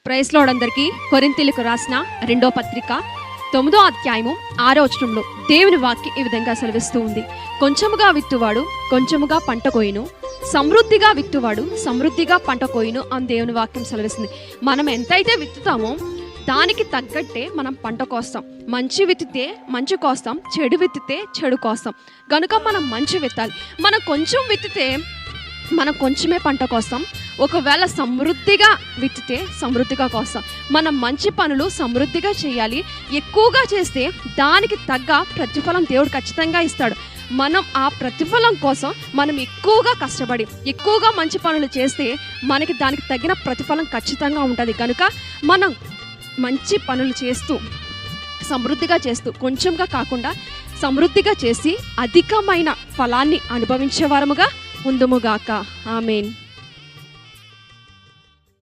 Praise lord అందరికీ. కొరింథీయులకు రాసిన 2వ పత్రిక 9వ అధ్యాయము 6వ వచనంలో దేవుని వాక్యం ఈ విధంగా సెలవిస్తూ ఉంది. కొంచెముగా విత్తువాడు కొంచెముగా పంట కోయును, సమృద్ధిగా విత్తువాడు సమృద్ధిగా పంట కోయును అని దేవుని వాక్యం సెలవిస్తుంది. మనం ఎంతైతే విత్తుతామో దానికి తగ్గట్టే మనం పంట కోస్తాం. మంచి విత్తితే మంచి కోస్తాం, చెడు విత్తితే చెడు కోస్తాం. కనుక మనం మంచి విత్తాలి. మనం కొంచెం విత్తితే మనం కొంచెమే పంట కోస్తాం. ఒకవేళ సమృద్ధిగా విత్తితే సమృద్ధిగా కోస్తాం. మనం మంచి పనులు సమృద్ధిగా చేయాలి. ఎక్కువగా చేస్తే దానికి తగ్గ ప్రతిఫలం దేవుడు ఖచ్చితంగా ఇస్తాడు. మనం ఆ ప్రతిఫలం కోసం మనం ఎక్కువగా కష్టపడి ఎక్కువగా మంచి పనులు చేస్తే మనకి దానికి తగిన ప్రతిఫలం ఖచ్చితంగా ఉంటుంది. కనుక మనం మంచి పనులు చేస్తూ సమృద్ధిగా చేస్తూ కొంచెంగా కాకుండా సమృద్ధిగా చేసి అధికమైన ఫలాన్ని అనుభవించే వారముగా ఉందుముగాక. ఆమేన్.